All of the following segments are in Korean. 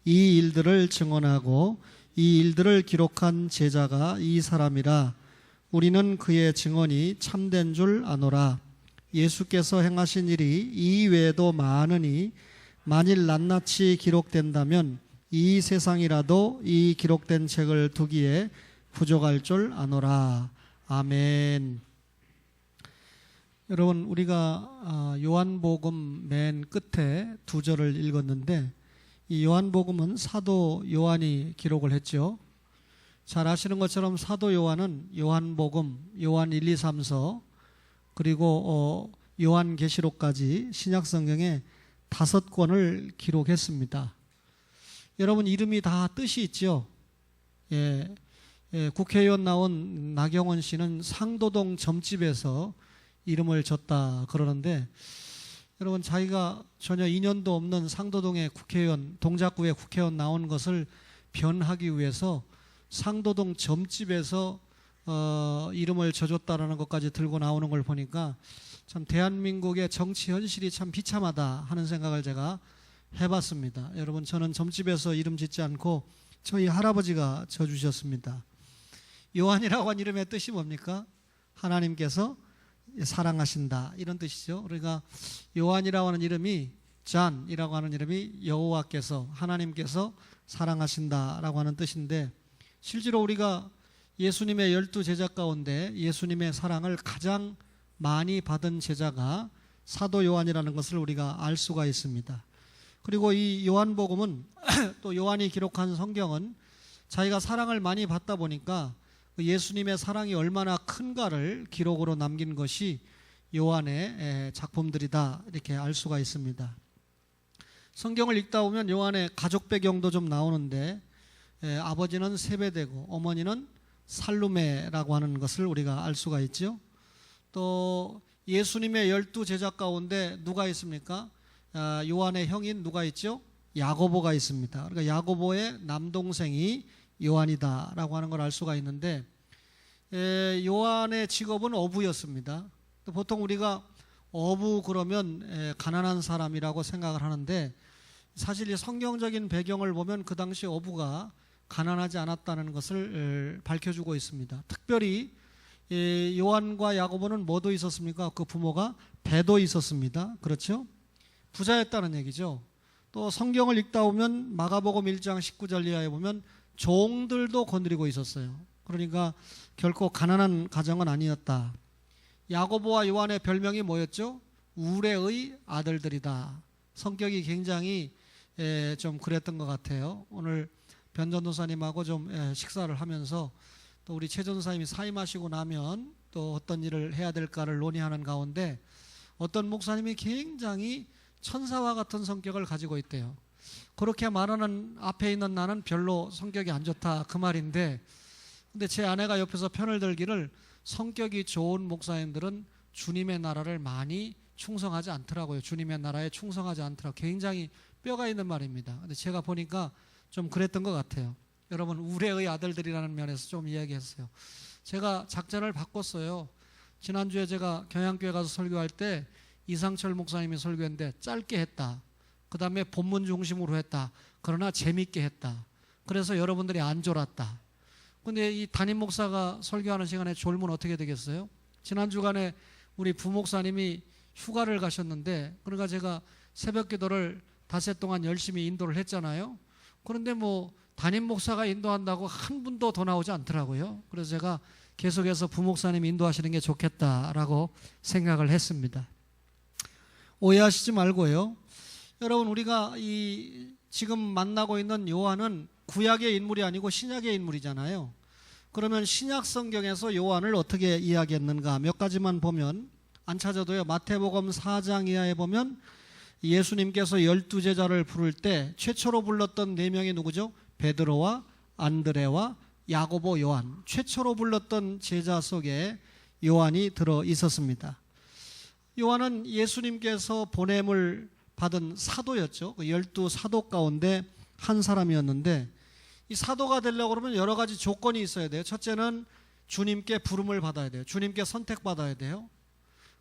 이 일들을 증언하고 이 일들을 기록한 제자가 이 사람이라. 우리는 그의 증언이 참된 줄 아노라. 예수께서 행하신 일이 이 외에도 많으니 만일 낱낱이 기록된다면 이 세상이라도 이 기록된 책을 두기에 부족할 줄 아노라. 아멘. 여러분, 우리가 요한복음 맨 끝에 두 절을 읽었는데, 이 요한복음은 사도 요한이 기록을 했죠. 잘 아시는 것처럼 사도 요한은 요한복음, 요한 1, 2, 3서 그리고 요한계시록까지 신약성경에 5권을 기록했습니다. 여러분, 이름이 다 뜻이 있죠. 국회의원 나온 나경원 씨는 상도동 점집에서 이름을 줬다 그러는데, 여러분, 자기가 전혀 인연도 없는 상도동의 국회의원, 동작구의 국회의원 나온 것을 변하기 위해서 상도동 점집에서 이름을 져줬다라는 것까지 들고 나오는 걸 보니까 참 대한민국의 정치 현실이 참 비참하다 하는 생각을 제가 해봤습니다. 여러분, 저는 점집에서 이름 짓지 않고 저희 할아버지가 져주셨습니다. 요한이라고 한 이름의 뜻이 뭡니까? 하나님께서 사랑하신다, 이런 뜻이죠. 그러니까 요한이라고 하는 이름이, 잔이라고 하는 이름이 여호와께서, 하나님께서 사랑하신다라고 하는 뜻인데, 실제로 우리가 예수님의 12제자 가운데 예수님의 사랑을 가장 많이 받은 제자가 사도 요한이라는 것을 우리가 알 수가 있습니다. 그리고 이 요한복음은 또 요한이 기록한 성경은 자기가 사랑을 많이 받다 보니까 예수님의 사랑이 얼마나 큰가를 기록으로 남긴 것이 요한의 작품들이다, 이렇게 알 수가 있습니다. 성경을 읽다 보면 요한의 가족 배경도 좀 나오는데, 아버지는 세베대고 어머니는 살루메라고 하는 것을 우리가 알 수가 있죠. 또 예수님의 12제자 가운데 누가 있습니까? 요한의 형인 누가 있죠? 야고보가 있습니다. 그러니까 야고보의 남동생이 요한이다라고 하는 걸 알 수가 있는데, 요한의 직업은 어부였습니다. 보통 우리가 어부 그러면 가난한 사람이라고 생각을 하는데, 사실 이 성경적인 배경을 보면 그 당시 어부가 가난하지 않았다는 것을 밝혀주고 있습니다. 특별히 요한과 야고보는 뭐도 있었습니까? 그 부모가 배도 있었습니다. 그렇죠? 부자였다는 얘기죠. 또 성경을 읽다 보면 마가복음 1장 19절 이하에 보면 종들도 건드리고 있었어요. 그러니까 결코 가난한 가정은 아니었다. 야고보와 요한의 별명이 뭐였죠? 우레의 아들들이다. 성격이 굉장히 좀 그랬던 것 같아요. 오늘 변전도사님하고 좀 식사를 하면서 또 우리 최 전사님이 사임하시고 나면 또 어떤 일을 해야 될까를 논의하는 가운데 어떤 목사님이 굉장히 천사와 같은 성격을 가지고 있대요. 그렇게 말하는 앞에 있는 나는 별로 성격이 안 좋다, 그 말인데, 근데 제 아내가 옆에서 편을 들기를 성격이 좋은 목사님들은 주님의 나라를 많이 충성하지 않더라고요. 주님의 나라에 충성하지 않더라고요. 굉장히 뼈가 있는 말입니다. 근데 제가 보니까 좀 그랬던 것 같아요. 여러분, 우레의 아들들이라는 면에서 좀 이야기했어요. 제가 작전을 바꿨어요. 지난주에 제가 경양교회 가서 설교할 때 이상철 목사님이 설교했는데 짧게 했다. 그 다음에 본문 중심으로 했다. 그러나 재밌게 했다. 그래서 여러분들이 안 졸았다. 근데 이 담임 목사가 설교하는 시간에 졸면 어떻게 되겠어요? 지난 주간에 우리 부목사님이 휴가를 가셨는데, 그러니까 제가 새벽 기도를 닷새 동안 열심히 인도를 했잖아요. 그런데 뭐 담임 목사가 인도한다고 한 분도 더 나오지 않더라고요. 그래서 제가 계속해서 부목사님이 인도하시는 게 좋겠다라고 생각을 했습니다. 오해하시지 말고요. 여러분, 우리가 이 지금 만나고 있는 요한은 구약의 인물이 아니고 신약의 인물이잖아요. 그러면 신약 성경에서 요한을 어떻게 이야기했는가 몇 가지만 보면, 안 찾아도요, 마태복음 4장 이하에 보면 예수님께서 12제자를 부를 때 최초로 불렀던 4명이 누구죠? 베드로와 안드레와 야고보, 요한. 최초로 불렀던 제자 속에 요한이 들어 있었습니다. 요한은 예수님께서 보냄을 받은 사도였죠. 그 12사도 가운데 한 사람이었는데, 이 사도가 되려고 그러면 여러 가지 조건이 있어야 돼요. 첫째는 주님께 부름을 받아야 돼요. 주님께 선택받아야 돼요.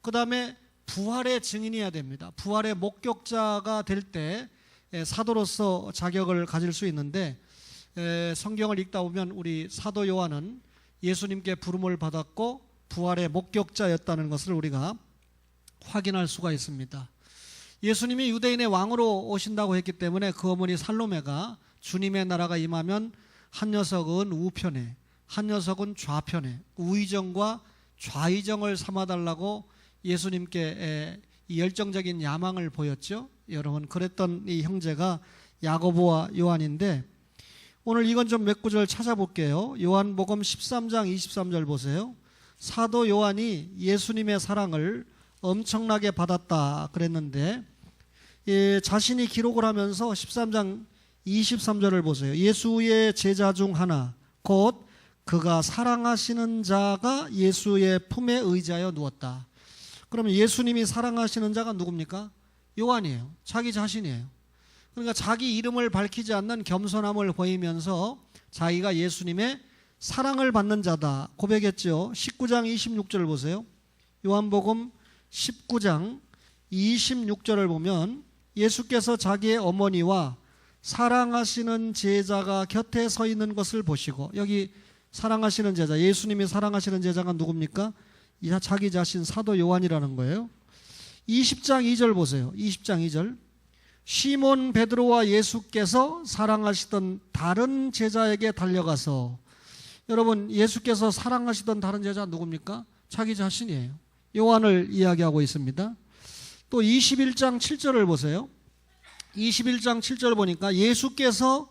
그 다음에 부활의 증인이어야 됩니다. 부활의 목격자가 될 때 사도로서 자격을 가질 수 있는데, 성경을 읽다 보면 우리 사도 요한은 예수님께 부름을 받았고 부활의 목격자였다는 것을 우리가 확인할 수가 있습니다. 예수님이 유대인의 왕으로 오신다고 했기 때문에 그 어머니 살로메가 주님의 나라가 임하면 한 녀석은 우편에, 한 녀석은 좌편에 우의정과 좌의정을 삼아달라고 예수님께 이 열정적인 야망을 보였죠. 여러분, 그랬던 이 형제가 야고보와 요한인데, 오늘 이건 좀 몇 구절 찾아볼게요. 요한복음 13장 23절 보세요. 사도 요한이 예수님의 사랑을 엄청나게 받았다 그랬는데, 자신이 기록을 하면서 13장 23절을 보세요. 예수의 제자 중 하나 곧 그가 사랑하시는 자가 예수의 품에 의지하여 누웠다. 그러면 예수님이 사랑하시는 자가 누굽니까? 요한이에요. 자기 자신이에요. 그러니까 자기 이름을 밝히지 않는 겸손함을 보이면서 자기가 예수님의 사랑을 받는 자다 고백했죠. 19장 26절을 보세요. 요한복음 19장 26절을 보면 예수께서 자기의 어머니와 사랑하시는 제자가 곁에 서 있는 것을 보시고, 여기 사랑하시는 제자, 예수님이 사랑하시는 제자가 누굽니까? 자기 자신 사도 요한이라는 거예요. 20장 2절 보세요. 20장 2절. 시몬 베드로와 예수께서 사랑하시던 다른 제자에게 달려가서, 여러분, 예수께서 사랑하시던 다른 제자 누굽니까? 자기 자신이에요. 요한을 이야기하고 있습니다. 또 21장 7절을 보세요. 21장 7절 보니까 예수께서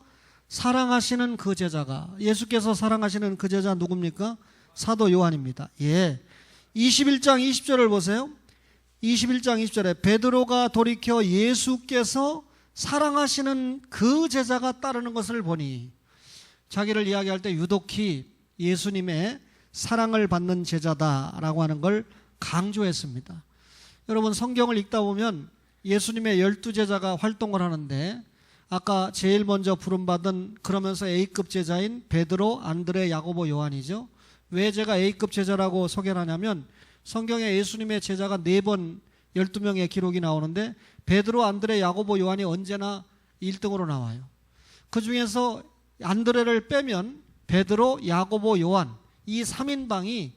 사랑하시는 그 제자가, 예수께서 사랑하시는 그 제자 누굽니까? 사도 요한입니다. 21장 20절을 보세요. 21장 20절에 베드로가 돌이켜 예수께서 사랑하시는 그 제자가 따르는 것을 보니, 자기를 이야기할 때 유독히 예수님의 사랑을 받는 제자다라고 하는 걸 강조했습니다. 여러분, 성경을 읽다 보면 예수님의 12제자가 활동을 하는데, 아까 제일 먼저 부름받은, 그러면서 A급 제자인 베드로, 안드레, 야고보, 요한이죠. 왜 제가 A급 제자라고 소개를 하냐면, 성경에 예수님의 제자가 4번 12명의 기록이 나오는데 베드로, 안드레, 야고보, 요한이 언제나 1등으로 나와요. 그 중에서 안드레를 빼면 베드로, 야고보, 요한, 이 3인방이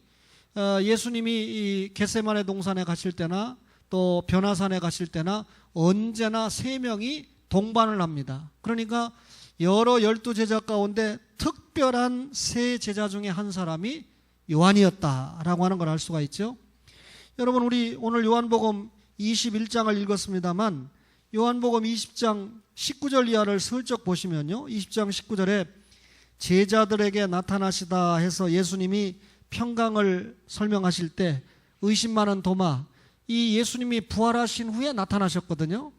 예수님이 이 겟세마네 동산에 가실 때나 또 변화산에 가실 때나 언제나 3명이 동반을 합니다. 그러니까 여러 12제자 가운데 특별한 3제자 중에 한 사람이 요한이었다라고 하는 걸 알 수가 있죠. 여러분, 우리 오늘 요한복음 21장을 읽었습니다만, 요한복음 20장 19절 이하를 슬쩍 보시면요, 20장 19절에 제자들에게 나타나시다 해서 예수님이 평강을 설명하실 때 의심 많은 도마, 이 예수님이 부활하신 후에 나타나셨거든요.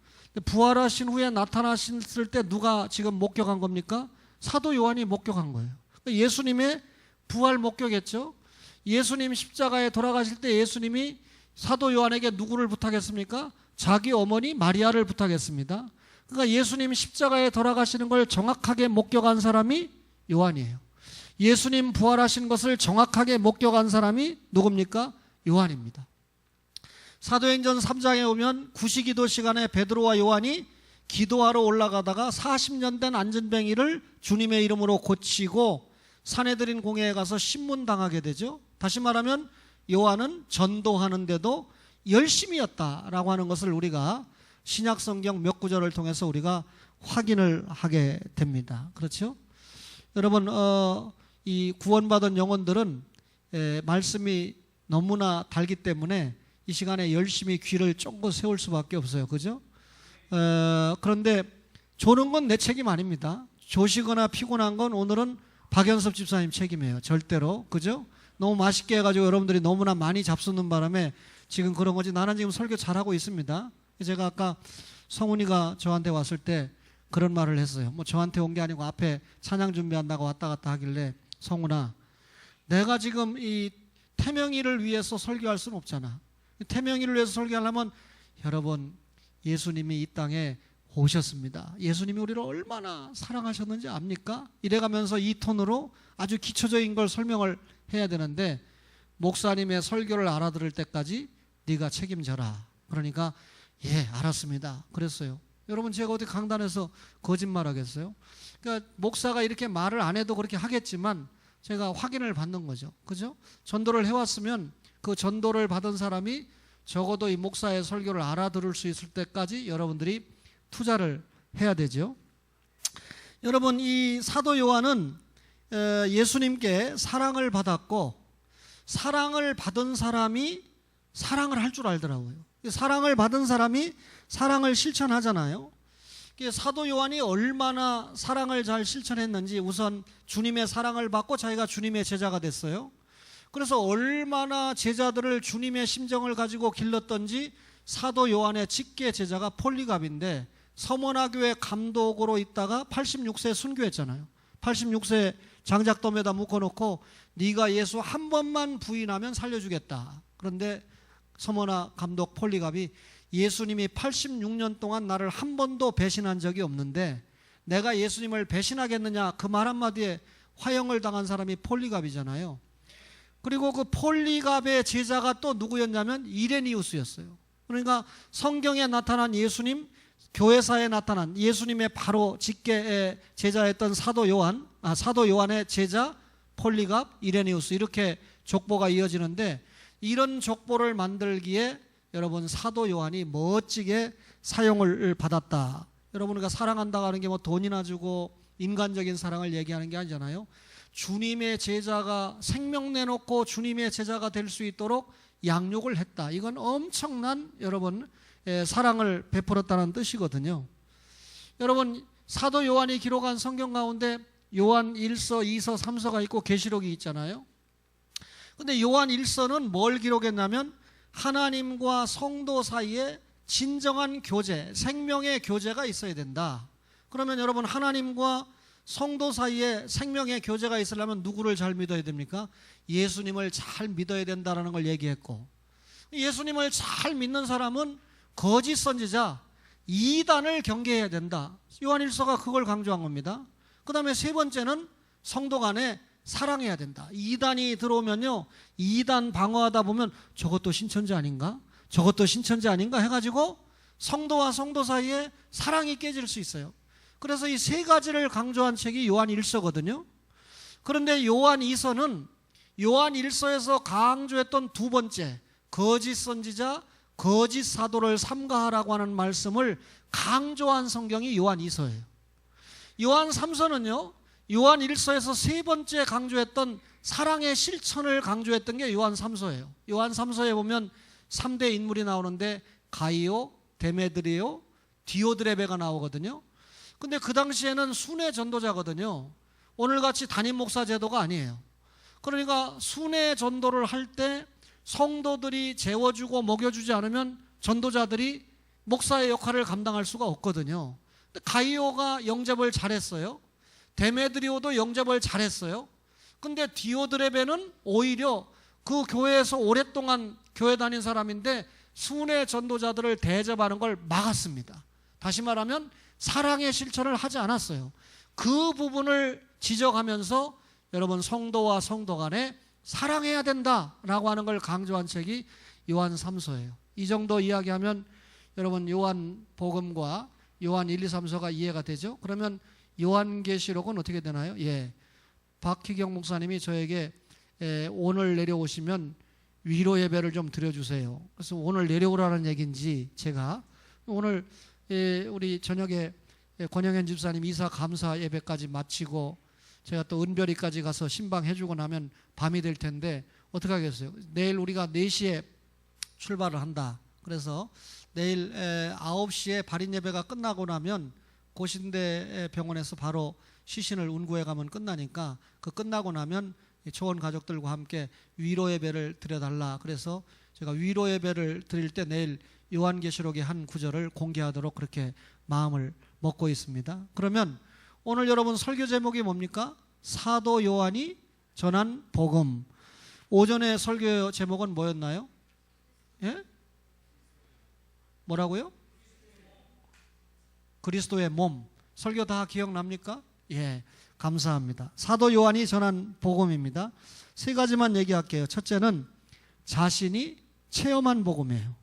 부활하신 후에 나타나셨을 때 누가 지금 목격한 겁니까? 사도 요한이 목격한 거예요. 예수님의 부활 목격했죠. 예수님 십자가에 돌아가실 때 예수님이 사도 요한에게 누구를 부탁했습니까? 자기 어머니 마리아를 부탁했습니다. 그러니까 예수님 십자가에 돌아가시는 걸 정확하게 목격한 사람이 요한이에요. 예수님 부활하신 것을 정확하게 목격한 사람이 누굽니까? 요한입니다. 사도행전 3장에 오면 구시기도 시간에 베드로와 요한이 기도하러 올라가다가 40년 된 안전뱅이를 주님의 이름으로 고치고 산헤드린 공회에 가서 신문당하게 되죠. 다시 말하면 요한은 전도하는데도 열심이었다라고 하는 것을 우리가 신약성경 몇 구절을 통해서 우리가 확인을 하게 됩니다. 그렇죠? 여러분, 이 구원받은 영혼들은 말씀이 너무나 달기 때문에 이 시간에 열심히 귀를 쫑긋 세울 수밖에 없어요. 그죠? 그런데 조는 건 내 책임 아닙니다. 조시거나 피곤한 건 오늘은 박연섭 집사님 책임이에요. 절대로. 그죠? 너무 맛있게 해가지고 여러분들이 너무나 많이 잡수는 바람에 지금 그런 거지, 나는 지금 설교 잘하고 있습니다. 제가 아까 성훈이가 저한테 왔을 때 그런 말을 했어요. 뭐 저한테 온 게 아니고 앞에 찬양 준비한다고 왔다 갔다 하길래, 성훈아, 내가 지금 이 태명이를 위해서 설교할 수는 없잖아. 태명이를 위해서 설교하려면, 여러분, 예수님이 이 땅에 오셨습니다. 예수님이 우리를 얼마나 사랑하셨는지 압니까? 이래가면서 이 톤으로 아주 기초적인 걸 설명을 해야 되는데, 목사님의 설교를 알아들을 때까지 네가 책임져라. 그러니까 예, 알았습니다. 그랬어요. 여러분 제가 어디 강단에서 거짓말하겠어요? 그러니까 목사가 이렇게 말을 안 해도 그렇게 하겠지만 제가 확인을 받는 거죠. 그죠? 전도를 해왔으면 그 전도를 받은 사람이 적어도 이 목사의 설교를 알아들을 수 있을 때까지 여러분들이 투자를 해야 되죠. 여러분 이 사도 요한은 예수님께 사랑을 받았고 사랑을 받은 사람이 사랑을 할 줄 알더라고요. 사랑을 받은 사람이 사랑을 실천하잖아요. 사도 요한이 얼마나 사랑을 잘 실천했는지 우선 주님의 사랑을 받고 자기가 주님의 제자가 됐어요. 그래서 얼마나 제자들을 주님의 심정을 가지고 길렀던지 사도 요한의 직계 제자가 폴리갑인데 서머나 교회 감독으로 있다가 86세 순교했잖아요. 86세 장작돔에다 묶어놓고 네가 예수 한 번만 부인하면 살려주겠다. 그런데 서머나 감독 폴리갑이 예수님이 86년 동안 나를 한 번도 배신한 적이 없는데 내가 예수님을 배신하겠느냐, 그 말 한마디에 화형을 당한 사람이 폴리갑이잖아요. 그리고 그 폴리갑의 제자가 또 누구였냐면 이레니우스였어요. 그러니까 성경에 나타난 예수님, 교회사에 나타난 예수님의 바로 직계의 제자였던 사도 요한의 제자 폴리갑, 이레니우스, 이렇게 족보가 이어지는데 이런 족보를 만들기에 여러분 사도 요한이 멋지게 사용을 받았다. 여러분 우리가 사랑한다고 하는 게 뭐 돈이나 주고 인간적인 사랑을 얘기하는 게 아니잖아요. 주님의 제자가 생명 내놓고 주님의 제자가 될 수 있도록 양육을 했다. 이건 엄청난 여러분 사랑을 베풀었다는 뜻이거든요. 여러분 사도 요한이 기록한 성경 가운데 요한 1서, 2서, 3서가 있고 계시록이 있잖아요. 근데 요한 1서는 뭘 기록했냐면 하나님과 성도 사이에 진정한 교제, 생명의 교제가 있어야 된다. 그러면 여러분 하나님과 성도 사이에 생명의 교제가 있으려면 누구를 잘 믿어야 됩니까? 예수님을 잘 믿어야 된다는 걸 얘기했고, 예수님을 잘 믿는 사람은 거짓 선지자, 이단을 경계해야 된다. 요한 1서가 그걸 강조한 겁니다. 그 다음에 세 번째는 성도 간에 사랑해야 된다. 이단이 들어오면요, 이단 방어하다 보면 저것도 신천지 아닌가? 저것도 신천지 아닌가? 해가지고 성도와 성도 사이에 사랑이 깨질 수 있어요. 그래서 이 세 가지를 강조한 책이 요한 1서거든요. 그런데 요한 2서는 요한 1서에서 강조했던 두 번째, 거짓 선지자, 거짓 사도를 삼가하라고 하는 말씀을 강조한 성경이 요한 2서예요. 요한 3서는요, 요한 1서에서 세 번째 강조했던 사랑의 실천을 강조했던 게 요한 3서예요. 요한 3서에 보면 3대 인물이 나오는데 가이오, 데메드리오, 디오드레베가 나오거든요. 근데 그 당시에는 순회 전도자거든요. 오늘같이 담임 목사 제도가 아니에요. 그러니까 순회 전도를 할 때 성도들이 재워주고 먹여주지 않으면 전도자들이 목사의 역할을 감당할 수가 없거든요. 가이오가 영접을 잘했어요. 데메드리오도 영접을 잘했어요. 근데 디오드레베는 오히려 그 교회에서 오랫동안 교회 다닌 사람인데 순회 전도자들을 대접하는 걸 막았습니다. 다시 말하면 사랑의 실천을 하지 않았어요. 그 부분을 지적하면서 여러분 성도와 성도 간에 사랑해야 된다라고 하는 걸 강조한 책이 요한 3서예요. 이 정도 이야기하면 여러분 요한 복음과 요한 1, 2, 3서가 이해가 되죠? 그러면 요한계시록은 어떻게 되나요? 예, 박희경 목사님이 저에게 오늘 내려오시면 위로 예배를 좀 드려주세요. 그래서 오늘 내려오라는 얘기인지 제가 오늘 우리 저녁에 권영현 집사님 이사 감사 예배까지 마치고 제가 또 은별이까지 가서 신방해주고 나면 밤이 될 텐데 어떻게 하겠어요? 내일 우리가 4시에 출발을 한다. 그래서 내일 9시에 발인 예배가 끝나고 나면 고신대 병원에서 바로 시신을 운구해 가면 끝나니까 그 끝나고 나면 초원 가족들과 함께 위로 예배를 드려달라. 그래서 제가 위로 예배를 드릴 때 내일 요한계시록의 한 구절을 공개하도록 그렇게 마음을 먹고 있습니다. 그러면 오늘 여러분 설교 제목이 뭡니까? 사도 요한이 전한 복음. 오전에 설교 제목은 뭐였나요? 예? 뭐라고요? 그리스도의 몸. 설교 다 기억납니까? 예, 감사합니다. 사도 요한이 전한 복음입니다. 세 가지만 얘기할게요. 첫째는 자신이 체험한 복음이에요.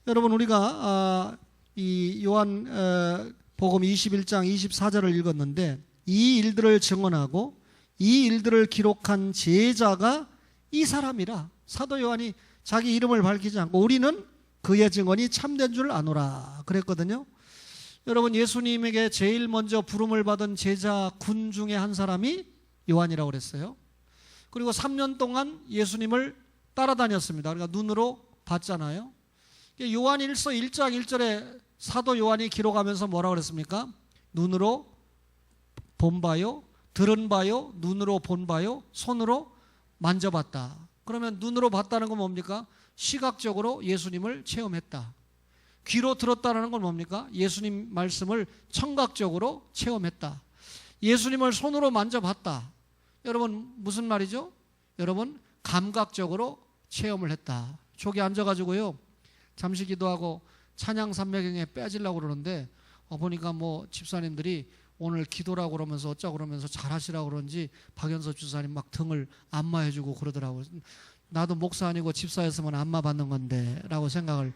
여러분 우리가 이 요한 복음 21장 24절을 읽었는데 이 일들을 증언하고 이 일들을 기록한 제자가 이 사람이라. 사도 요한이 자기 이름을 밝히지 않고 우리는 그의 증언이 참된 줄 아노라 그랬거든요. 여러분, 예수님에게 제일 먼저 부름을 받은 제자 군 중에 한 사람이 요한이라고 그랬어요. 그리고 3년 동안 예수님을 따라다녔습니다. 그러니까 눈으로 봤잖아요. 요한일서 1장 1절에 사도 요한이 기록하면서 뭐라고 그랬습니까? 눈으로 본 바요, 들은 바요, 눈으로 본 바요, 손으로 만져봤다. 그러면 눈으로 봤다는 건 뭡니까? 시각적으로 예수님을 체험했다. 귀로 들었다는 건 뭡니까? 예수님 말씀을 청각적으로 체험했다. 예수님을 손으로 만져봤다. 여러분, 무슨 말이죠? 여러분, 감각적으로 체험을 했다. 저기 앉아가지고요, 잠시 기도하고 찬양 삼매경에 빼지려고 그러는데 보니까 뭐 집사님들이 오늘 기도라고 그러면서 어쩌고 그러면서 잘하시라고 그런지 박연서 주사님 막 등을 안마해주고 그러더라고요. 나도 목사 아니고 집사였으면 안마 받는 건데 라고 생각을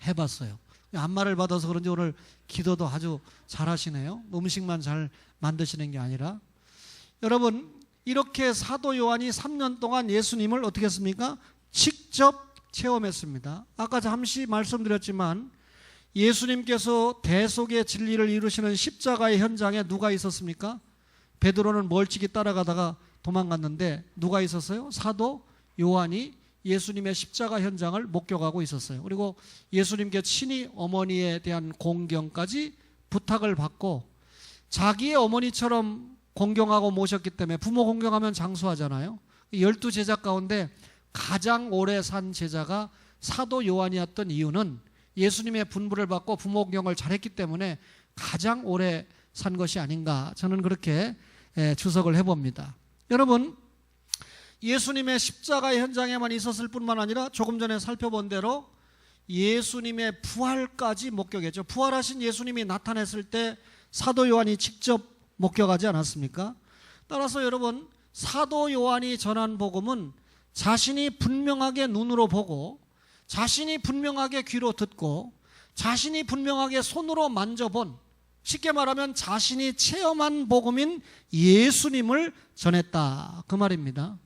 해봤어요. 안마를 받아서 그런지 오늘 기도도 아주 잘하시네요. 음식만 잘 만드시는 게 아니라. 여러분, 이렇게 사도 요한이 3년 동안 예수님을 어떻게 했습니까? 직접 체험했습니다. 아까 잠시 말씀드렸지만 예수님께서 대속의 진리를 이루시는 십자가의 현장에 누가 있었습니까? 베드로는 멀찍이 따라가다가 도망갔는데 누가 있었어요? 사도 요한이 예수님의 십자가 현장을 목격하고 있었어요. 그리고 예수님께 친히 어머니에 대한 공경까지 부탁을 받고 자기의 어머니처럼 공경하고 모셨기 때문에, 부모 공경하면 장수하잖아요. 12제자 가운데 가장 오래 산 제자가 사도 요한이었던 이유는 예수님의 분부를 받고 부모 공경을 잘했기 때문에 가장 오래 산 것이 아닌가, 저는 그렇게 추석을 해봅니다. 여러분, 예수님의 십자가의 현장에만 있었을 뿐만 아니라 조금 전에 살펴본 대로 예수님의 부활까지 목격했죠. 부활하신 예수님이 나타났을 때 사도 요한이 직접 목격하지 않았습니까? 따라서 여러분, 사도 요한이 전한 복음은 자신이 분명하게 눈으로 보고, 자신이 분명하게 귀로 듣고, 자신이 분명하게 손으로 만져본, 쉽게 말하면 자신이 체험한 복음인 예수님을 전했다, 그 말입니다.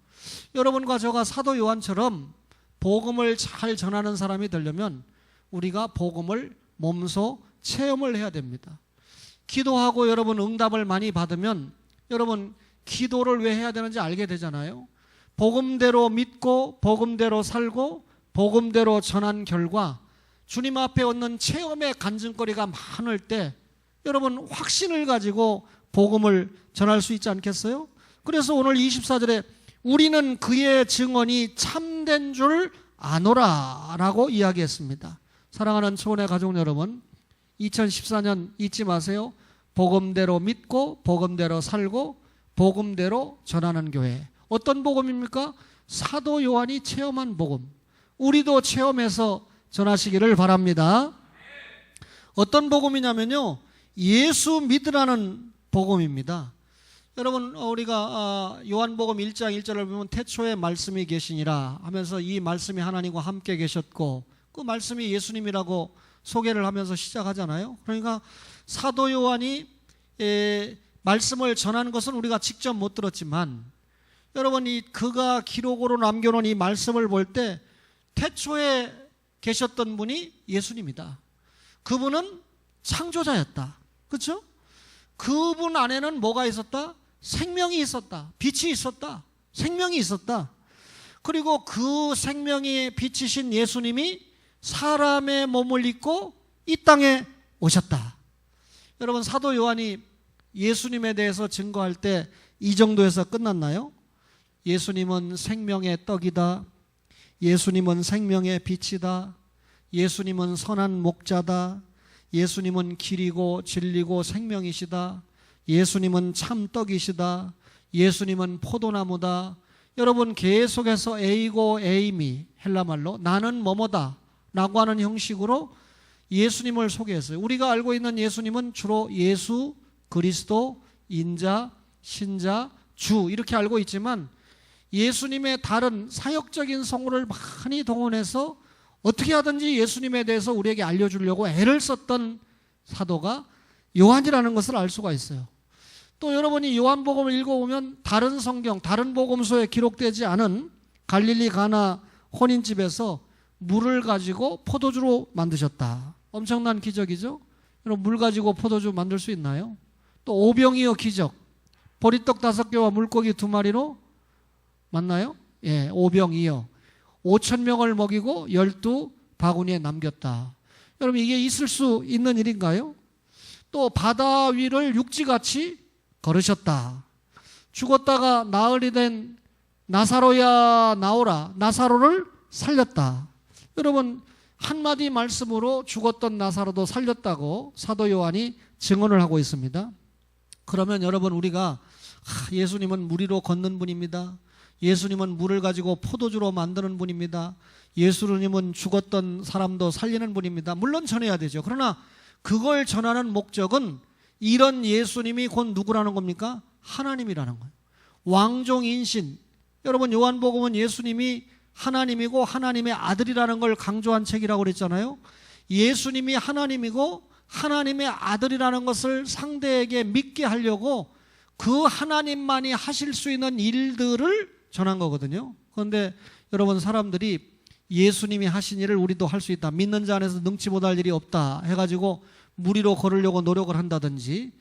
여러분과 저가 사도 요한처럼 복음을 잘 전하는 사람이 되려면 우리가 복음을 몸소 체험을 해야 됩니다. 기도하고 여러분 응답을 많이 받으면 여러분 기도를 왜 해야 되는지 알게 되잖아요. 복음대로 믿고 복음대로 살고 복음대로 전한 결과 주님 앞에 얻는 체험의 간증거리가 많을 때 여러분 확신을 가지고 복음을 전할 수 있지 않겠어요? 그래서 오늘 24절에 우리는 그의 증언이 참된 줄 아노라 라고 이야기했습니다. 사랑하는 초원의 가족 여러분, 2014년 잊지 마세요. 복음대로 믿고 복음대로 살고 복음대로 전하는 교회. 어떤 복음입니까? 사도 요한이 체험한 복음. 우리도 체험해서 전하시기를 바랍니다. 어떤 복음이냐면요, 예수 믿으라는 복음입니다. 여러분, 우리가 요한복음 1장 1절을 보면 태초에 말씀이 계시니라 하면서 이 말씀이 하나님과 함께 계셨고 그 말씀이 예수님이라고 소개를 하면서 시작하잖아요. 그러니까 사도 요한이 말씀을 전하는 것은 우리가 직접 못 들었지만 여러분, 이 그가 기록으로 남겨놓은 이 말씀을 볼 때 태초에 계셨던 분이 예수님이다. 그분은 창조자였다. 그렇죠? 그분 안에는 뭐가 있었다? 생명이 있었다. 빛이 있었다. 생명이 있었다. 그리고 그 생명이 빛이신 예수님이 사람의 몸을 입고 이 땅에 오셨다. 여러분, 사도 요한이 예수님에 대해서 증거할 때 이 정도에서 끝났나요? 예수님은 생명의 떡이다. 예수님은 생명의 빛이다. 예수님은 선한 목자다. 예수님은 길이고 진리고 생명이시다. 예수님은 참떡이시다. 예수님은 포도나무다. 여러분, 계속해서 에이고 에이미, 헬라말로 나는 뭐뭐다 라고 하는 형식으로 예수님을 소개했어요. 우리가 알고 있는 예수님은 주로 예수, 그리스도, 인자, 신자, 주 이렇게 알고 있지만 예수님의 다른 사역적인 성우를 많이 동원해서 어떻게 하든지 예수님에 대해서 우리에게 알려주려고 애를 썼던 사도가 요한이라는 것을 알 수가 있어요. 또 여러분이 요한복음을 읽어보면 다른 성경, 다른 복음서에 기록되지 않은 갈릴리 가나 혼인집에서 물을 가지고 포도주로 만드셨다. 엄청난 기적이죠. 여러분, 물 가지고 포도주 만들 수 있나요? 또 오병이어 기적, 보리떡 5개와 물고기 2마리로 맞나요? 예, 오병이어 5,000명을 먹이고 12바구니에 남겼다. 여러분, 이게 있을 수 있는 일인가요? 또 바다 위를 육지같이 걸으셨다. 죽었다가 나흘이 된 나사로야 나오라, 나사로를 살렸다. 여러분, 한마디 말씀으로 죽었던 나사로도 살렸다고 사도 요한이 증언을 하고 있습니다. 그러면 여러분, 우리가 예수님은 물 위로 걷는 분입니다. 예수님은 물을 가지고 포도주로 만드는 분입니다. 예수님은 죽었던 사람도 살리는 분입니다. 물론 전해야 되죠. 그러나 그걸 전하는 목적은 이런 예수님이 곧 누구라는 겁니까? 하나님이라는 거예요. 왕종인신. 여러분, 요한복음은 예수님이 하나님이고 하나님의 아들이라는 걸 강조한 책이라고 그랬잖아요. 예수님이 하나님이고 하나님의 아들이라는 것을 상대에게 믿게 하려고 그 하나님만이 하실 수 있는 일들을 전한 거거든요. 그런데 여러분, 사람들이 예수님이 하신 일을 우리도 할 수 있다, 믿는 자 안에서 능치 못할 일이 없다 해가지고 물 위로 걸으려고 노력을 한다든지,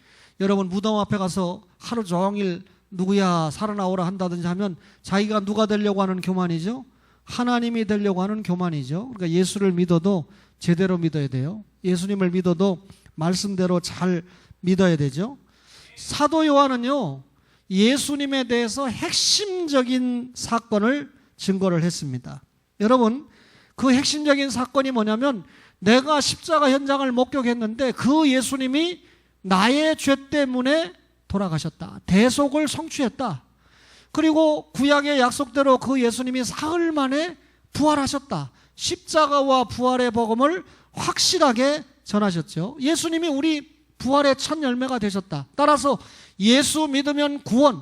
여러분 무덤 앞에 가서 하루 종일 누구야 살아나오라 한다든지 하면 자기가 누가 되려고 하는 교만이죠. 하나님이 되려고 하는 교만이죠. 그러니까 예수를 믿어도 제대로 믿어야 돼요. 예수님을 믿어도 말씀대로 잘 믿어야 되죠. 사도 요한은요, 예수님에 대해서 핵심적인 사건을 증거를 했습니다. 여러분, 그 핵심적인 사건이 뭐냐면, 내가 십자가 현장을 목격했는데 그 예수님이 나의 죄 때문에 돌아가셨다. 대속을 성취했다. 그리고 구약의 약속대로 그 예수님이 사흘 만에 부활하셨다. 십자가와 부활의 복음을 확실하게 전하셨죠. 예수님이 우리 부활의 첫 열매가 되셨다. 따라서 예수 믿으면 구원,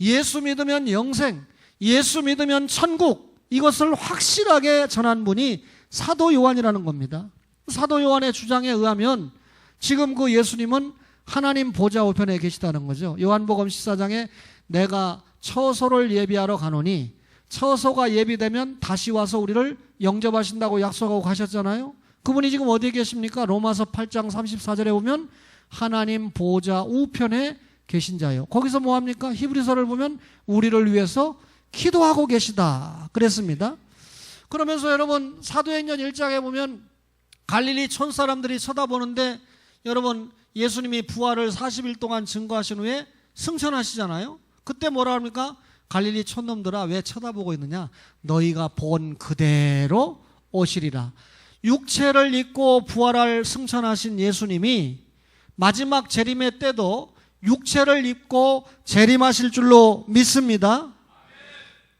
예수 믿으면 영생, 예수 믿으면 천국, 이것을 확실하게 전한 분이 사도 요한이라는 겁니다. 사도 요한의 주장에 의하면 지금 그 예수님은 하나님 보좌 우편에 계시다는 거죠. 요한복음 14장에 내가 처소를 예비하러 가노니, 처소가 예비되면 다시 와서 우리를 영접하신다고 약속하고 가셨잖아요. 그분이 지금 어디에 계십니까? 로마서 8장 34절에 보면 하나님 보좌 우편에 계신 자요. 거기서 뭐합니까? 히브리서를 보면 우리를 위해서 기도하고 계시다 그랬습니다. 그러면서 여러분, 사도행전 1장에 보면 갈릴리 촌 사람들이 쳐다보는데, 여러분 예수님이 부활을 40일 동안 증거하신 후에 승천하시잖아요. 그때 뭐라 합니까? 갈릴리 촌놈들아, 왜 쳐다보고 있느냐? 너희가 본 그대로 오시리라. 육체를 입고 부활할 승천하신 예수님이 마지막 재림의 때도 육체를 입고 재림하실 줄로 믿습니다.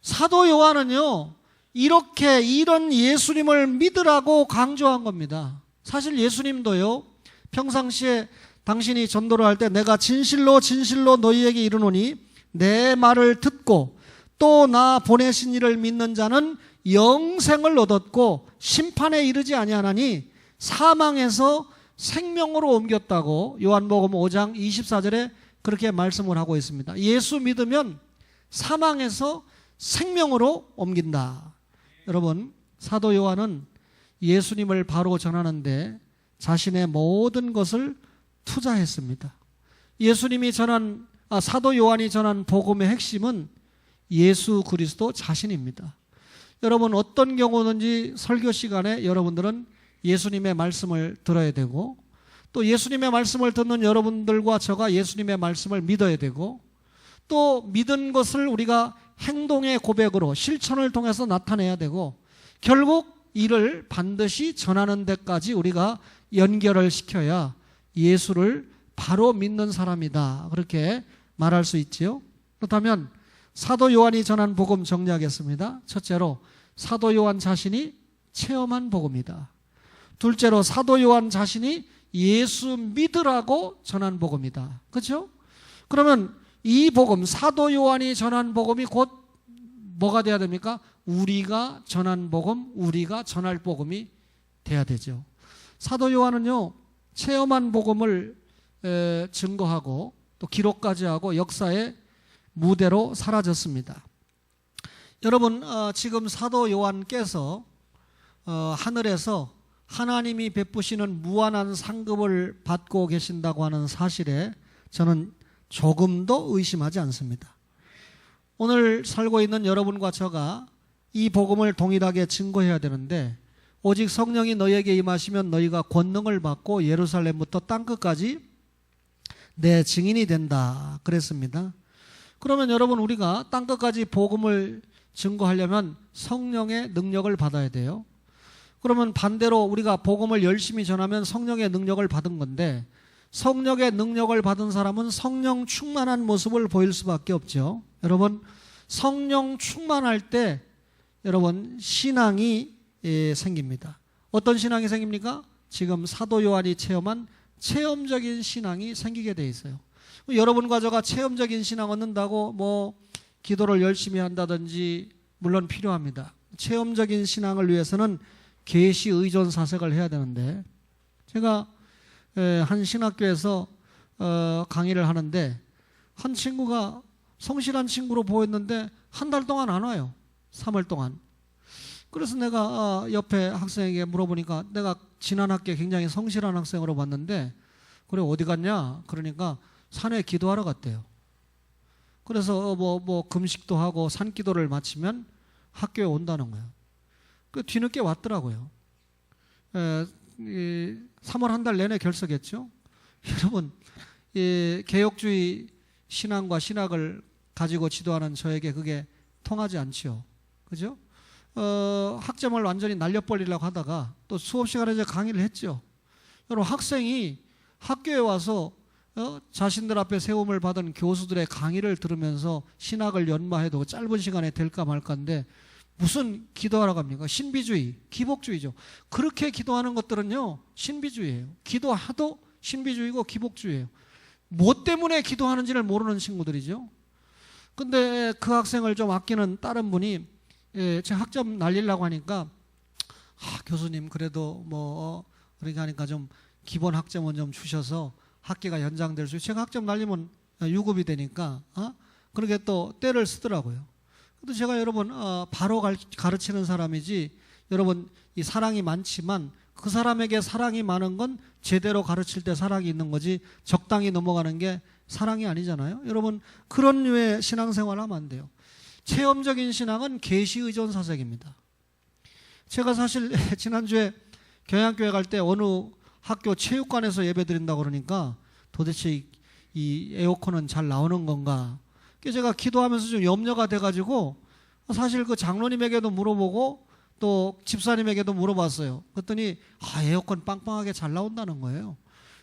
사도 요한은요, 이렇게 이런 예수님을 믿으라고 강조한 겁니다. 사실 예수님도요, 평상시에 당신이 전도를 할 때 내가 진실로 진실로 너희에게 이르노니 내 말을 듣고 또 나 보내신 이를 믿는 자는 영생을 얻었고 심판에 이르지 아니하나니 사망에서 생명으로 옮겼다고 요한복음 5장 24절에 그렇게 말씀을 하고 있습니다. 예수 믿으면 사망에서 생명으로 옮긴다. 여러분, 사도 요한은 예수님을 바로 전하는데 자신의 모든 것을 투자했습니다. 예수님이 전한 사도 요한이 전한 복음의 핵심은 예수 그리스도 자신입니다. 여러분, 어떤 경우든지 설교 시간에 여러분들은 예수님의 말씀을 들어야 되고, 또 예수님의 말씀을 듣는 여러분들과 저가 예수님의 말씀을 믿어야 되고, 또 믿은 것을 우리가 행동의 고백으로 실천을 통해서 나타내야 되고, 결국 이를 반드시 전하는 데까지 우리가 연결을 시켜야 예수를 바로 믿는 사람이다, 그렇게 말할 수 있지요. 그렇다면 사도 요한이 전한 복음 정리하겠습니다. 첫째로, 사도 요한 자신이 체험한 복음이다. 둘째로, 사도 요한 자신이 예수 믿으라고 전한 복음이다. 그렇죠? 그러면 이 복음, 사도 요한이 전한 복음이 곧 뭐가 돼야 됩니까? 우리가 전한 복음, 우리가 전할 복음이 돼야 되죠. 사도 요한은요, 체험한 복음을 증거하고 또 기록까지 하고 역사의 무대로 사라졌습니다. 여러분, 지금 사도 요한께서 하늘에서 하나님이 베푸시는 무한한 상급을 받고 계신다고 하는 사실에 저는 조금도 의심하지 않습니다. 오늘 살고 있는 여러분과 저가 이 복음을 동일하게 증거해야 되는데, 오직 성령이 너희에게 임하시면 너희가 권능을 받고 예루살렘부터 땅끝까지 내 증인이 된다 그랬습니다. 그러면 여러분, 우리가 땅끝까지 복음을 증거하려면 성령의 능력을 받아야 돼요. 그러면 반대로 우리가 복음을 열심히 전하면 성령의 능력을 받은 건데, 성령의 능력을 받은 사람은 성령 충만한 모습을 보일 수밖에 없죠. 여러분, 성령 충만할 때 여러분 신앙이 생깁니다. 어떤 신앙이 생깁니까? 지금 사도 요한이 체험한 체험적인 신앙이 생기게 돼 있어요. 여러분과 저가 체험적인 신앙 얻는다고 뭐 기도를 열심히 한다든지 물론 필요합니다. 체험적인 신앙을 위해서는 계시 의존 사색을 해야 되는데, 제가 한 신학교에서 강의를 하는데 한 친구가 성실한 친구로 보였는데 한 달 동안 안 와요. 3월 동안. 그래서 내가 옆에 학생에게 물어보니까, 내가 지난 학기에 굉장히 성실한 학생으로 봤는데 그래 어디 갔냐? 그러니까 산에 기도하러 갔대요. 그래서 뭐 금식도 하고 산기도를 마치면 학교에 온다는 거예요. 그 뒤늦게 왔더라고요. 3월 한 달 내내 결석했죠. 여러분, 개혁주의 신앙과 신학을 가지고 지도하는 저에게 그게 통하지 않지요. 그죠? 학점을 완전히 날려버리려고 하다가 또 수업 시간에 이제 강의를 했죠. 여러분, 학생이 학교에 와서 자신들 앞에 세움을 받은 교수들의 강의를 들으면서 신학을 연마해도 짧은 시간에 될까 말까인데 무슨 기도하러 갑니까? 신비주의, 기복주의죠. 그렇게 기도하는 것들은요, 신비주의예요. 기도하도 신비주의고 기복주의예요. 뭐 때문에 기도하는지를 모르는 친구들이죠. 근데 그 학생을 좀 아끼는 다른 분이 제 학점 날리려고 하니까, 교수님 그래도 그렇게 하니까 좀 기본 학점은 좀 주셔서 학기가 연장될 수 있어요. 제가 학점 날리면 유급이 되니까 그렇게 또 때를 쓰더라고요. 근데 제가 여러분 바로 가르치는 사람이지, 여러분 이 사랑이 많지만 그 사람에게 사랑이 많은 건 제대로 가르칠 때 사랑이 있는 거지 적당히 넘어가는 게 사랑이 아니잖아요. 여러분, 그런 류의 신앙생활 하면 안 돼요. 체험적인 신앙은 계시 의존 사색입니다. 제가 사실 지난주에 경양교회 갈 때 어느 학교 체육관에서 예배 드린다고 그러니까 도대체 이 에어컨은 잘 나오는 건가? 제가 기도하면서 좀 염려가 돼가지고 사실 그 장로님에게도 물어보고 또 집사님에게도 물어봤어요. 그랬더니 에어컨 빵빵하게 잘 나온다는 거예요.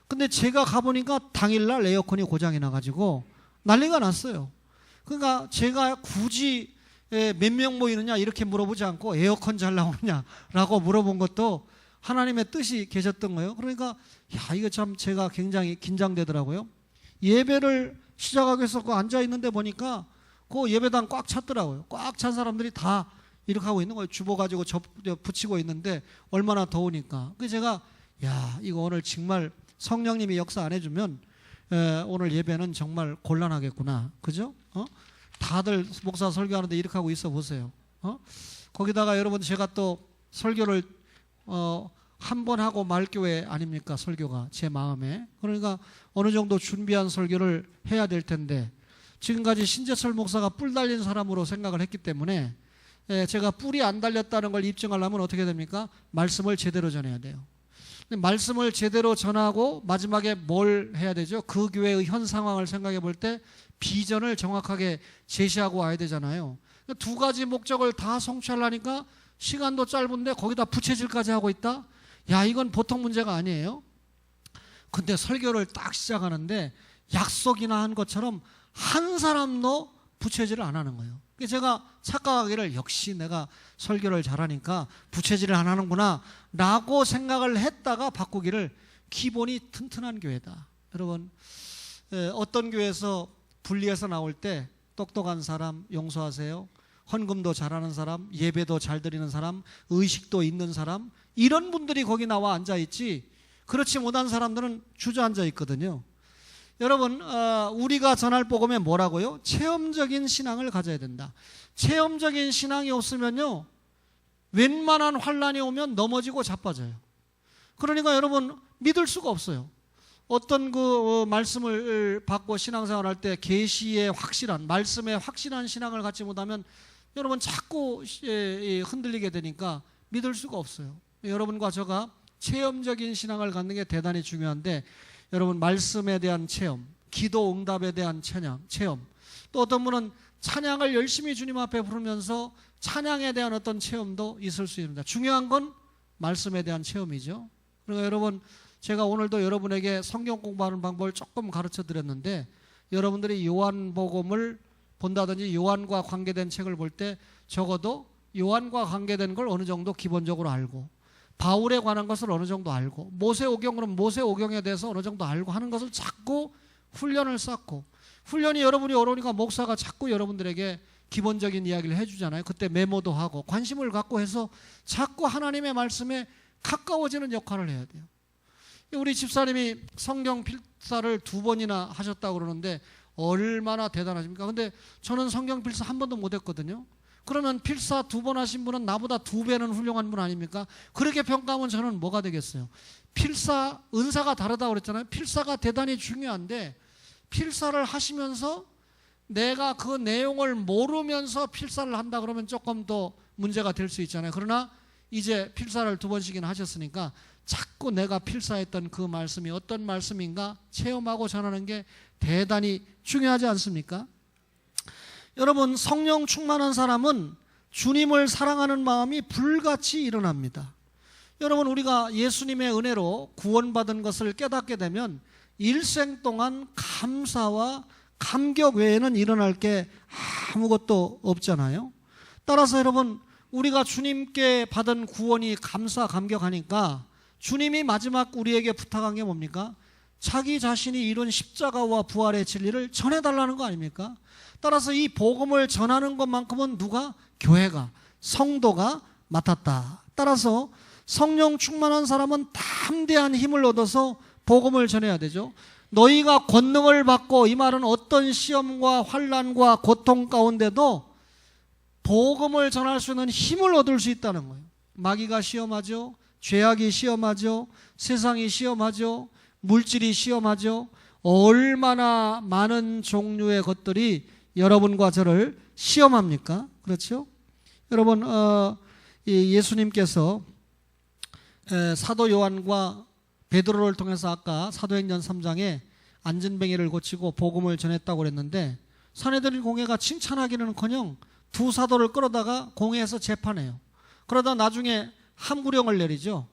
근데 제가 가보니까 당일날 에어컨이 고장이 나가지고 난리가 났어요. 그러니까 제가 굳이 몇 명 모이느냐 이렇게 물어보지 않고 에어컨 잘 나오느냐라고 물어본 것도 하나님의 뜻이 계셨던 거예요. 그러니까 이거 참 제가 굉장히 긴장되더라고요. 예배를 시작하기 위해서 앉아 있는데 보니까 그 예배당 꽉 찼더라고요. 꽉 찬 사람들이 다 이렇게 하고 있는 거예요. 주보 가지고 붙이고 있는데 얼마나 더우니까. 그래서 제가 이거 오늘 정말 성령님이 역사 안 해주면 오늘 예배는 정말 곤란하겠구나. 그죠? 다들 목사 설교하는데 이렇게 하고 있어 보세요. 거기다가 여러분, 제가 또 설교를 한 번 하고 말 교회 아닙니까? 설교가 제 마음에. 그러니까 어느 정도 준비한 설교를 해야 될 텐데, 지금까지 신재철 목사가 뿔 달린 사람으로 생각을 했기 때문에 제가 뿔이 안 달렸다는 걸 입증하려면 어떻게 됩니까? 말씀을 제대로 전해야 돼요. 근데 말씀을 제대로 전하고 마지막에 뭘 해야 되죠? 그 교회의 현 상황을 생각해 볼 때 비전을 정확하게 제시하고 와야 되잖아요. 두 가지 목적을 다 성취하려니까 시간도 짧은데 거기다 부채질까지 하고 있다? 이건 보통 문제가 아니에요. 근데 설교를 딱 시작하는데 약속이나 한 것처럼 한 사람도 부채질을 안 하는 거예요. 제가 착각하기를, 역시 내가 설교를 잘하니까 부채질을 안 하는구나 라고 생각을 했다가 바꾸기를, 기본이 튼튼한 교회다. 여러분, 어떤 교회에서 분리해서 나올 때 똑똑한 사람 용서하세요, 헌금도 잘하는 사람, 예배도 잘 드리는 사람, 의식도 있는 사람, 이런 분들이 거기 나와 앉아있지, 그렇지 못한 사람들은 주저앉아 있거든요. 여러분, 우리가 전할 복음에 뭐라고요? 체험적인 신앙을 가져야 된다. 체험적인 신앙이 없으면요, 웬만한 환란이 오면 넘어지고 자빠져요. 그러니까 여러분, 믿을 수가 없어요. 어떤 그 말씀을 받고 신앙생활할 때 계시의 확실한, 말씀의 확실한 신앙을 갖지 못하면 여러분 자꾸 흔들리게 되니까 믿을 수가 없어요. 여러분과 저가 체험적인 신앙을 갖는 게 대단히 중요한데, 여러분 말씀에 대한 체험, 기도 응답에 대한 체험, 또 어떤 분은 찬양을 열심히 주님 앞에 부르면서 찬양에 대한 어떤 체험도 있을 수 있습니다. 중요한 건 말씀에 대한 체험이죠. 그러니까 여러분, 제가 오늘도 여러분에게 성경 공부하는 방법을 조금 가르쳐 드렸는데, 여러분들이 요한복음을 본다든지 요한과 관계된 책을 볼 때 적어도 요한과 관계된 걸 어느 정도 기본적으로 알고, 바울에 관한 것을 어느 정도 알고, 모세오경, 그럼 모세오경에 대해서 어느 정도 알고 하는 것을 자꾸 훈련을 쌓고, 훈련이 여러분이 어려우니까 목사가 자꾸 여러분들에게 기본적인 이야기를 해주잖아요. 그때 메모도 하고 관심을 갖고 해서 자꾸 하나님의 말씀에 가까워지는 역할을 해야 돼요. 우리 집사님이 성경 필사를 2번이나 하셨다고 그러는데 얼마나 대단하십니까? 근데 저는 성경 필사 1번도 못 했거든요. 그러면 필사 2번 하신 분은 나보다 2배는 훌륭한 분 아닙니까? 그렇게 평가하면 저는 뭐가 되겠어요? 필사, 은사가 다르다고 그랬잖아요. 필사가 대단히 중요한데, 필사를 하시면서 내가 그 내용을 모르면서 필사를 한다 그러면 조금 더 문제가 될 수 있잖아요. 그러나 이제 필사를 2번씩이나 하셨으니까 자꾸 내가 필사했던 그 말씀이 어떤 말씀인가 체험하고 전하는 게 대단히 중요하지 않습니까? 여러분, 성령 충만한 사람은 주님을 사랑하는 마음이 불같이 일어납니다. 여러분, 우리가 예수님의 은혜로 구원받은 것을 깨닫게 되면 일생 동안 감사와 감격 외에는 일어날 게 아무것도 없잖아요. 따라서 여러분, 우리가 주님께 받은 구원이 감사 감격하니까 주님이 마지막 우리에게 부탁한 게 뭡니까? 자기 자신이 이룬 십자가와 부활의 진리를 전해달라는 거 아닙니까? 따라서 이 복음을 전하는 것만큼은 누가? 교회가, 성도가 맡았다. 따라서 성령 충만한 사람은 담대한 힘을 얻어서 복음을 전해야 되죠. 너희가 권능을 받고, 이 말은 어떤 시험과 환난과 고통 가운데도 복음을 전할 수 있는 힘을 얻을 수 있다는 거예요. 마귀가 시험하죠. 죄악이 시험하죠. 세상이 시험하죠. 물질이 시험하죠. 얼마나 많은 종류의 것들이 여러분과 저를 시험합니까? 그렇죠? 여러분, 예수님께서 사도 요한과 베드로를 통해서 아까 사도행전 3장에 안전뱅이를 고치고 복음을 전했다고 그랬는데, 산헤드린 공회가 칭찬하기는커녕 두 사도를 끌어다가 공회에서 재판해요. 그러다 나중에 함구령을 내리죠.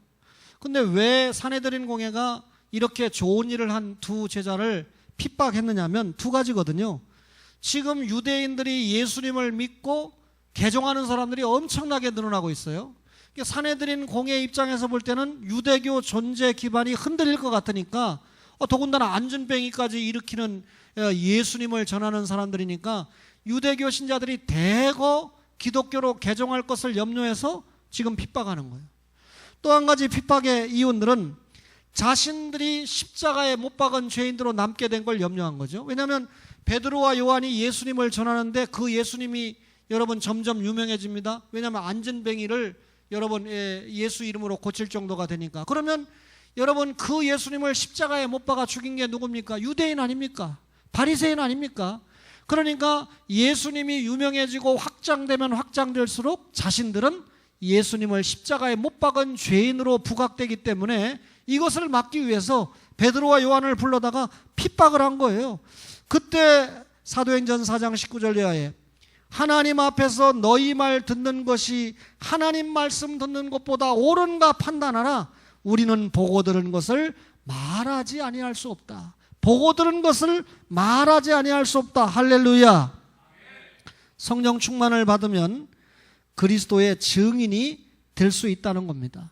근데 왜 산헤드린 공회가 이렇게 좋은 일을 한 두 제자를 핍박했느냐면 2가지거든요. 지금 유대인들이 예수님을 믿고 개종하는 사람들이 엄청나게 늘어나고 있어요. 산헤드린 공회 입장에서 볼 때는 유대교 존재 기반이 흔들릴 것 같으니까, 더군다나 안전뱅이까지 일으키는 예수님을 전하는 사람들이니까 유대교 신자들이 대거 기독교로 개종할 것을 염려해서 지금 핍박하는 거예요. 또 한 가지 핍박의 이유들은 자신들이 십자가에 못 박은 죄인으로 남게 된 걸 염려한 거죠. 왜냐하면 베드로와 요한이 예수님을 전하는데 그 예수님이 여러분 점점 유명해집니다. 왜냐하면 안전뱅이를 여러분 예수 이름으로 고칠 정도가 되니까. 그러면 여러분, 그 예수님을 십자가에 못 박아 죽인 게 누굽니까? 유대인 아닙니까? 바리새인 아닙니까? 그러니까 예수님이 유명해지고 확장되면 확장될수록 자신들은 예수님을 십자가에 못 박은 죄인으로 부각되기 때문에 이것을 막기 위해서 베드로와 요한을 불러다가 핍박을 한 거예요. 그때 사도행전 4장 19절 이하에 하나님 앞에서 너희 말 듣는 것이 하나님 말씀 듣는 것보다 옳은가 판단하라. 우리는 보고 들은 것을 말하지 아니할 수 없다. 보고 들은 것을 말하지 아니할 수 없다. 할렐루야. 성령 충만을 받으면 그리스도의 증인이 될 수 있다는 겁니다.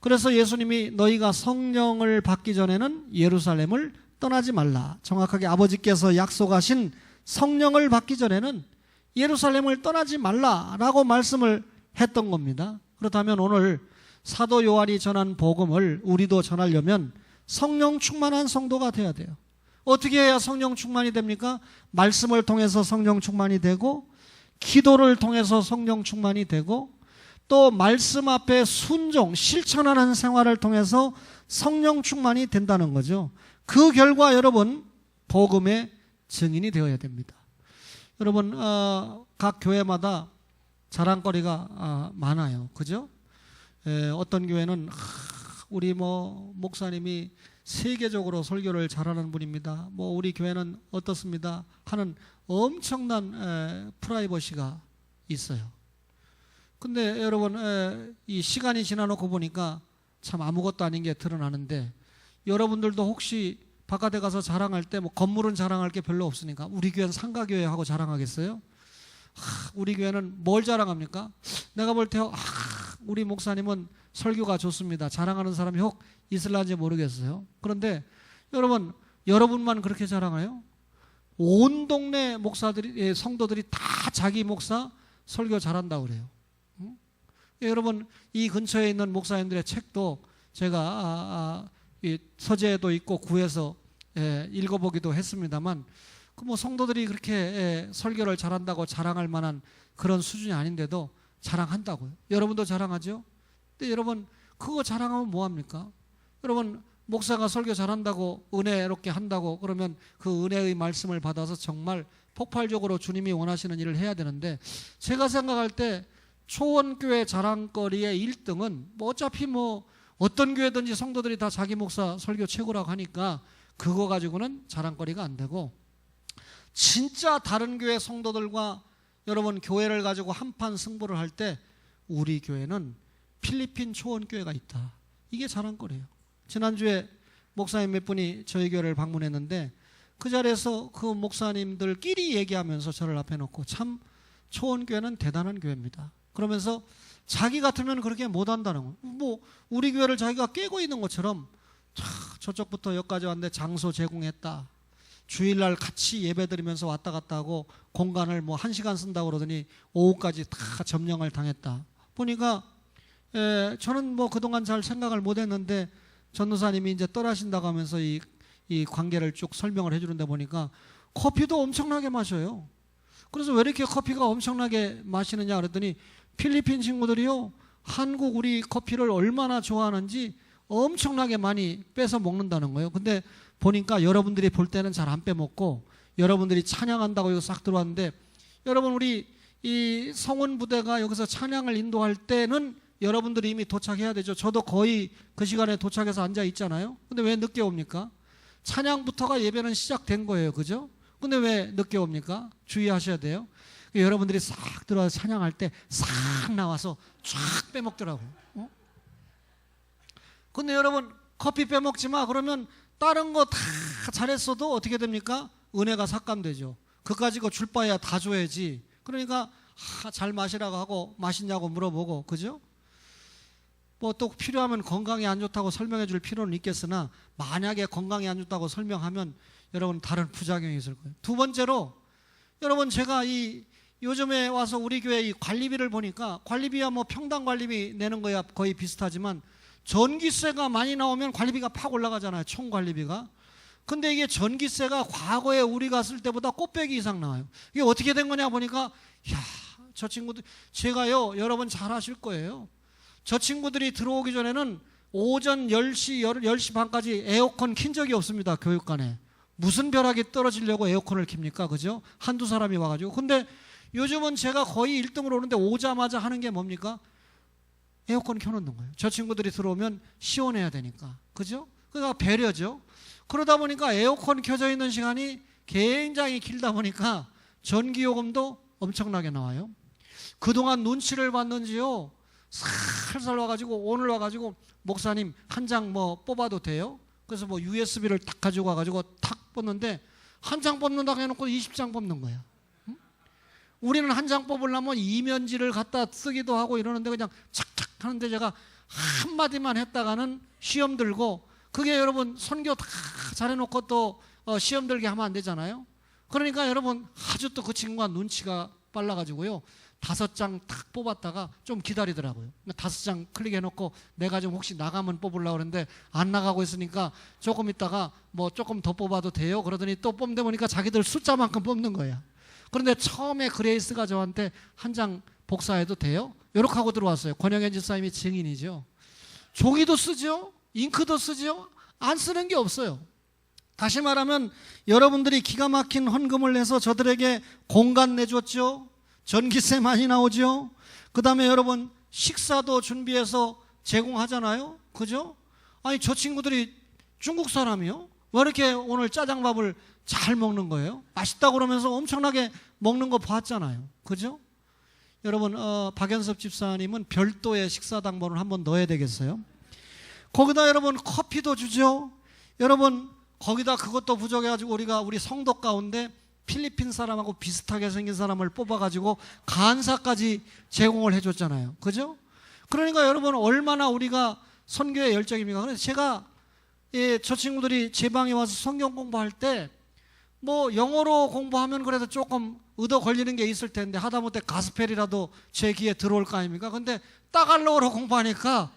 그래서 예수님이 너희가 성령을 받기 전에는 예루살렘을 떠나지 말라. 정확하게 아버지께서 약속하신 성령을 받기 전에는 예루살렘을 떠나지 말라라고 말씀을 했던 겁니다. 그렇다면 오늘 사도 요한이 전한 복음을 우리도 전하려면 성령 충만한 성도가 돼야 돼요. 어떻게 해야 성령 충만이 됩니까? 말씀을 통해서 성령 충만이 되고, 기도를 통해서 성령 충만이 되고, 또 말씀 앞에 순종, 실천하는 생활을 통해서 성령 충만이 된다는 거죠. 그 결과 여러분 복음의 증인이 되어야 됩니다. 여러분 각 교회마다 자랑거리가 많아요. 그죠? 어떤 교회는 우리 목사님이 세계적으로 설교를 잘하는 분입니다. 우리 교회는 어떻습니다 하는 엄청난 프라이버시가 있어요. 근데 여러분 이 시간이 지나놓고 보니까 참 아무것도 아닌 게 드러나는데, 여러분들도 혹시 바깥에 가서 자랑할 때 건물은 자랑할 게 별로 없으니까 우리 교회는 상가교회 하고 자랑하겠어요? 우리 교회는 뭘 자랑합니까? 내가 볼 때 우리 목사님은 설교가 좋습니다. 자랑하는 사람이 혹 있을런지 모르겠어요. 그런데 여러분만 그렇게 자랑해요? 온 동네 목사들이, 성도들이 다 자기 목사 설교 잘한다고 그래요. 여러분 이 근처에 있는 목사님들의 책도 제가 서재에도 있고 구해서 읽어보기도 했습니다만, 성도들이 그렇게 설교를 잘한다고 자랑할 만한 그런 수준이 아닌데도 자랑한다고요. 여러분도 자랑하죠? 근데 여러분 그거 자랑하면 뭐합니까? 여러분 목사가 설교 잘한다고, 은혜롭게 한다고 그러면 그 은혜의 말씀을 받아서 정말 폭발적으로 주님이 원하시는 일을 해야 되는데, 제가 생각할 때 초원교회 자랑거리의 1등은 어차피 어떤 교회든지 성도들이 다 자기 목사 설교 최고라고 하니까 그거 가지고는 자랑거리가 안 되고, 진짜 다른 교회 성도들과 여러분 교회를 가지고 한판 승부를 할 때 우리 교회는 필리핀 초원교회가 있다, 이게 자랑거리예요. 지난주에 목사님 몇 분이 저희 교회를 방문했는데 그 자리에서 그 목사님들끼리 얘기하면서 저를 앞에 놓고 참 초원교회는 대단한 교회입니다 그러면서 자기 같으면 그렇게 못한다는 거예요. 우리 교회를 자기가 깨고 있는 것처럼 저쪽부터 여기까지 왔는데 장소 제공했다, 주일날 같이 예배 드리면서 왔다 갔다 하고 공간을 1시간 쓴다고 그러더니 오후까지 다 점령을 당했다. 보니까 저는 그동안 잘 생각을 못했는데 전도사님이 이제 떠나신다고 하면서 이 관계를 쭉 설명을 해주는데 보니까 커피도 엄청나게 마셔요. 그래서 왜 이렇게 커피가 엄청나게 마시느냐 그랬더니 필리핀 친구들이요, 한국 우리 커피를 얼마나 좋아하는지 엄청나게 많이 뺏어 먹는다는 거예요. 근데 보니까 여러분들이 볼 때는 잘 안 빼먹고 여러분들이 찬양한다고 여기 싹 들어왔는데, 여러분 우리 이 성원 부대가 여기서 찬양을 인도할 때는 여러분들이 이미 도착해야 되죠. 저도 거의 그 시간에 도착해서 앉아 있잖아요. 근데 왜 늦게 옵니까? 찬양부터가 예배는 시작된 거예요. 그죠? 근데 왜 늦게 옵니까? 주의하셔야 돼요. 여러분들이 싹 들어와서 찬양할 때 싹 나와서 쫙 빼먹더라고요. 근데 여러분 커피 빼먹지 마 그러면 다른 거 다 잘했어도 어떻게 됩니까? 은혜가 삭감되죠. 그거 가지고 줄 바에야 다 줘야지. 그러니까 잘 마시라고 하고 맛있냐고 물어보고, 그죠? 또 필요하면 건강에 안 좋다고 설명해 줄 필요는 있겠으나 만약에 건강에 안 좋다고 설명하면 여러분 다른 부작용이 있을 거예요. 두 번째로 여러분 제가 요즘에 와서 우리 교회 이 관리비를 보니까 관리비야 평당 관리비 내는 거야 거의 비슷하지만 전기세가 많이 나오면 관리비가 팍 올라가잖아요. 총 관리비가. 근데 이게 전기세가 과거에 우리가 쓸 때보다 꽃배기 이상 나와요. 이게 어떻게 된 거냐 보니까 저 친구들 제가요 여러분 잘 아실 거예요. 저 친구들이 들어오기 전에는 오전 10시, 10시 반까지 에어컨 킨 적이 없습니다. 교육관에. 무슨 벼락이 떨어지려고 에어컨을 킵니까? 그죠? 한두 사람이 와가지고. 근데 요즘은 제가 거의 1등으로 오는데 오자마자 하는 게 뭡니까? 에어컨 켜놓는 거예요. 저 친구들이 들어오면 시원해야 되니까. 그죠? 그러니까 배려죠. 그러다 보니까 에어컨 켜져 있는 시간이 굉장히 길다 보니까 전기요금도 엄청나게 나와요. 그동안 눈치를 봤는지요. 살살 와가지고 오늘 와가지고 목사님 한 장 뽑아도 돼요? 그래서 USB를 딱 가지고 와가지고 탁 뽑는데 한 장 뽑는다고 해놓고 20장 뽑는 거야. 응? 우리는 한 장 뽑으려면 이면지를 갖다 쓰기도 하고 이러는데 그냥 착착 하는데 제가 한마디만 했다가는 시험 들고, 그게 여러분 선교 다 잘해놓고 또 시험 들게 하면 안 되잖아요. 그러니까 여러분 아주 또 그 친구가 눈치가 빨라가지고요, 5장 탁 뽑았다가 좀 기다리더라고요. 5장 클릭해놓고 내가 좀 혹시 나가면 뽑으려고 그러는데 안 나가고 있으니까 조금 있다가 뭐 조금 더 뽑아도 돼요? 그러더니 또 뽑다 보니까 자기들 숫자만큼 뽑는 거야. 그런데 처음에 그레이스가 저한테 한 장 복사해도 돼요? 이렇게 하고 들어왔어요. 권영현 집사님이 증인이죠. 종이도 쓰죠, 잉크도 쓰죠, 안 쓰는 게 없어요. 다시 말하면 여러분들이 기가 막힌 헌금을 내서 저들에게 공간 내줬죠. 전기세 많이 나오죠. 그 다음에 여러분 식사도 준비해서 제공하잖아요. 그죠? 아니 저 친구들이 중국 사람이요? 왜 이렇게 오늘 짜장밥을 잘 먹는 거예요? 맛있다고 그러면서 엄청나게 먹는 거 봤잖아요. 그죠? 여러분 박연섭 집사님은 별도의 식사당번을 한번 넣어야 되겠어요. 거기다 여러분 커피도 주죠. 여러분 거기다 그것도 부족해가지고 우리가 우리 성도 가운데 필리핀 사람하고 비슷하게 생긴 사람을 뽑아가지고 간사까지 제공을 해줬잖아요. 그죠? 그러니까 여러분 얼마나 우리가 선교에 열정입니까? 그래서 제가 저 친구들이 제 방에 와서 성경 공부할 때 뭐 영어로 공부하면 그래도 조금 얻어 걸리는 게 있을 텐데 하다못해 가스펠이라도 제 귀에 들어올 거 아닙니까? 근데 따갈로어로 공부하니까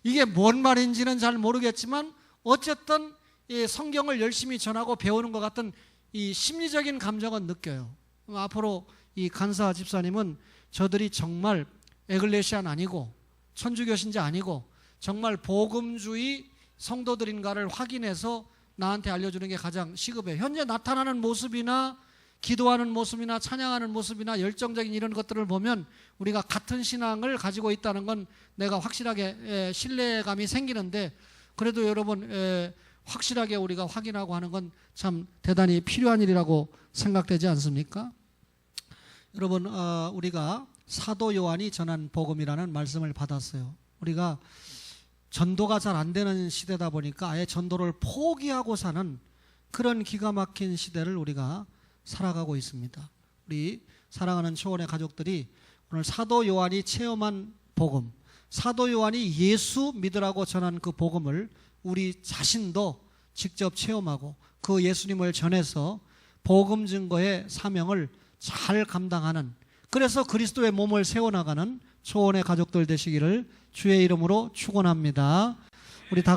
이게 뭔 말인지는 잘 모르겠지만 어쨌든 이 성경을 열심히 전하고 배우는 것 같은 이 심리적인 감정은 느껴요. 앞으로 이 간사 집사님은 저들이 정말 에글레시안 아니고 천주교 신자 아니고 정말 복음주의 성도들인가를 확인해서 나한테 알려주는 게 가장 시급해요. 현재 나타나는 모습이나 기도하는 모습이나 찬양하는 모습이나 열정적인 이런 것들을 보면 우리가 같은 신앙을 가지고 있다는 건 내가 확실하게 신뢰감이 생기는데, 그래도 여러분 확실하게 우리가 확인하고 하는 건 참 대단히 필요한 일이라고 생각되지 않습니까? 여러분 우리가 사도 요한이 전한 복음이라는 말씀을 받았어요. 우리가 전도가 잘 안 되는 시대다 보니까 아예 전도를 포기하고 사는 그런 기가 막힌 시대를 우리가 살아가고 있습니다. 우리 사랑하는 초원의 가족들이 오늘 사도 요한이 체험한 복음, 사도 요한이 예수 믿으라고 전한 그 복음을 우리 자신도 직접 체험하고 그 예수님을 전해서 복음 증거의 사명을 잘 감당하는, 그래서 그리스도의 몸을 세워나가는 초원의 가족들 되시기를 주의 이름으로 축원합니다. 우리 다